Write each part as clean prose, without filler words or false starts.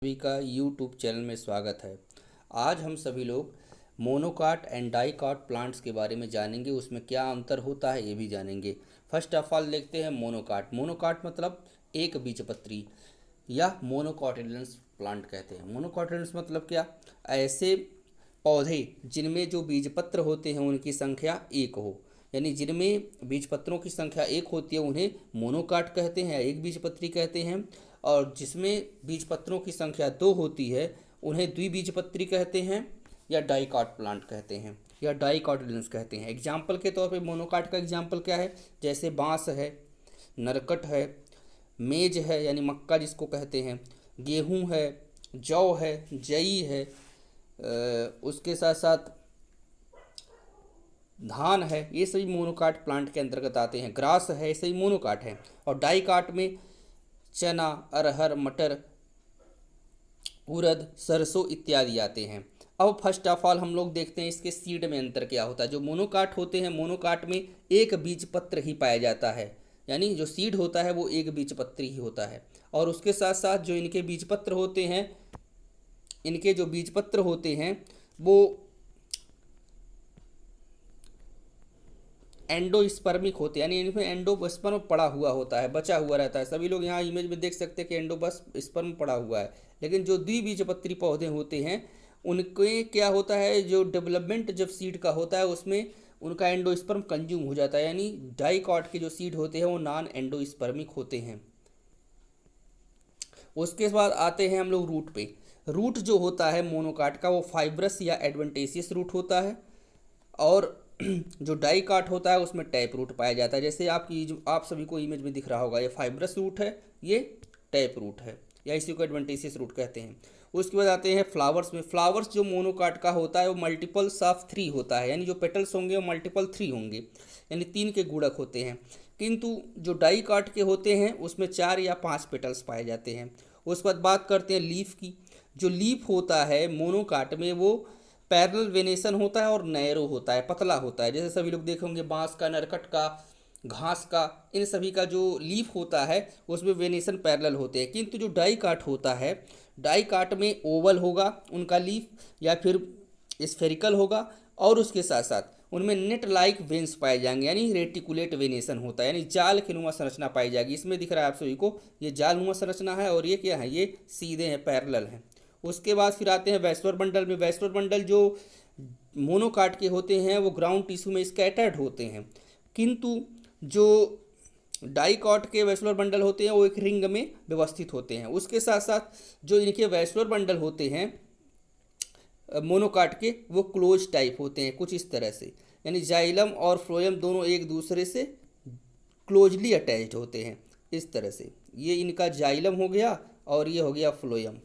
सभी का YouTube channel में स्वागत है। आज हम सभी लोग मोनोकाट एंड डाइकाट प्लांट्स के बारे में जानेंगे, उसमें क्या अंतर होता है ये भी जानेंगे। फर्स्ट ऑफ ऑल देखते हैं मोनोकाट। मोनोकाट मतलब एक बीजपत्री या मोनोकोटिलेडन्स प्लांट कहते हैं। मोनोकोटिलेडन्स मतलब क्या? ऐसे पौधे जिनमें जो बीजपत्र होते हैं उनकी संख्या एक हो, यानी जिनमें बीजपत्रों की संख्या एक होती है उन्हें मोनोकाट कहते हैं, एक बीजपत्री कहते हैं। और जिसमें बीजपत्रों की संख्या दो होती है उन्हें द्विबीजपत्री कहते हैं या डाइकाट प्लांट कहते हैं या डाइकोटिलेडन्स कहते हैं। एग्जाम्पल के तौर पे मोनोकाट का एग्जाम्पल क्या है? जैसे बांस है, नरकट है, मेज है यानी मक्का जिसको कहते हैं, गेहूं है, जौ है, जई है, उसके साथ साथ धान है, ये सभी मोनोकाट प्लांट के अंतर्गत आते हैं। ग्रास है, ये सभी मोनोकाट है। और डाइकाट में चना, अरहर, मटर, उड़द, सरसों इत्यादि आते हैं। अब फर्स्ट ऑफ ऑल हम लोग देखते हैं इसके सीड में अंतर क्या होता है। जो मोनोकाट होते हैं, मोनोकाट में एक बीजपत्र ही पाया जाता है, यानी जो सीड होता है वो एक बीजपत्र ही होता है। और उसके साथ साथ जो इनके बीजपत्र होते हैं, इनके जो बीजपत्र होते हैं वो एंडोस्पर्मिक होते हैं, यानी इनमें एंडोस्पर्म पड़ा हुआ होता है, बचा हुआ रहता है। सभी लोग यहाँ इमेज में देख सकते हैं कि एंडोस्पर्म पड़ा हुआ है। लेकिन जो द्विबीजपत्री पौधे होते हैं उनके क्या होता है, जो डेवलपमेंट जब सीड का होता है उसमें उनका एंडोस्पर्म कंज्यूम हो जाता है, यानी डाइकॉट के जो सीड होते हैं वो नॉन एंडोस्पर्मिक होते हैं। उसके बाद आते हैं हम लोग रूट पे। रूट जो होता है मोनोकाट का वो फाइब्रस या एडवेंटेशियस रूट होता है, और जो डाइकाट होता है उसमें टैप रूट पाया जाता है। जैसे आप सभी को इमेज में दिख रहा होगा, ये फाइब्रस रूट है, ये टैप रूट है, या इसी को एडवेंटेशियस रूट कहते हैं। उसके बाद आते हैं फ्लावर्स में। फ्लावर्स जो मोनोकाट का होता है वो मल्टीपल्स ऑफ 3 होता है, यानी जो पेटल्स होंगे वो मल्टीपल 3 होंगे, यानी 3 के गुणक होते हैं। किंतु जो डाइकाट के होते हैं उसमें 4 या 5 पेटल्स पाए जाते हैं। उसके बाद बात करते हैं लीफ की। जो लीफ होता है मोनोकाट में वो पैरेलल वेनेशन होता है और नैरो होता है, पतला होता है। जैसे सभी लोग देखेंगे बांस का, नरकट का, घास का, इन सभी का जो लीफ होता है उसमें वेनेशन पैरेलल होते हैं। किंतु जो डाइकाट होता है, डाइकाट में ओवल होगा उनका लीफ या फिर स्फेरिकल होगा, और उसके साथ साथ उनमें नेट लाइक वेन्स पाए जाएंगे, यानी रेटिकुलेट वेनेशन होता है, यानी जाल की नुमा संरचना पाई जाएगी। इसमें दिख रहा है आप सभी को, ये जाल नुमा संरचना है और ये क्या है, ये सीधे हैं, पैरेलल हैं। उसके बाद फिर आते हैं वैस्कुलर बंडल में। वैस्कुलर बंडल जो मोनोकाट के होते हैं वो ग्राउंड टिश्यू में स्कैटर्ड होते हैं, किंतु जो डाइकॉट के वैस्कुलर बंडल होते हैं वो एक रिंग में व्यवस्थित होते हैं। उसके साथ साथ जो इनके वैस्कुलर बंडल होते हैं मोनोकाट के, वो क्लोज टाइप होते हैं कुछ इस तरह से, यानी जाइलम और फ्लोएम दोनों एक दूसरे से क्लोजली अटैच्ड होते हैं इस तरह से। ये इनका जाइलम हो गया और ये हो गया फ्लोएम,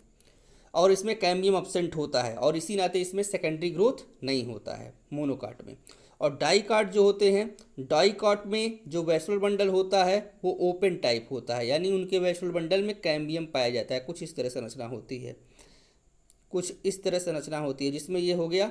और इसमें कैम्बियम अब्सेंट होता है, और इसी नाते इसमें सेकेंडरी ग्रोथ नहीं होता है मोनोकाट में। और डाइकाट जो होते हैं, डाइकाट में जो वैस्कुलर बंडल होता है वो ओपन टाइप होता है, यानी उनके वैस्कुलर बंडल में कैम्बियम पाया जाता है। कुछ इस तरह संरचना होती है, कुछ इस तरह संरचना होती है, जिसमें ये हो गया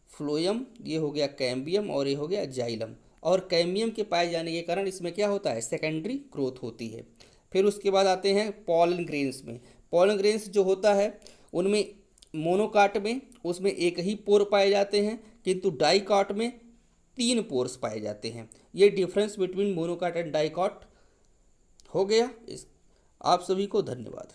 फ्लोएम, ये हो गया कैम्बियम और ये हो गया जाइलम। और कैम्बियम के पाए जाने के कारण इसमें क्या होता है, सेकेंडरी ग्रोथ होती है। फिर उसके बाद आते हैं पॉलन ग्रेन्स में। पॉलन ग्रेन्स जो होता है उनमें मोनोकाट में उसमें एक ही पोर पाए जाते हैं, किंतु डाइकाट में 3 पोर्स पाए जाते हैं। ये difference between monocot and dicot हो गया। आप सभी को धन्यवाद।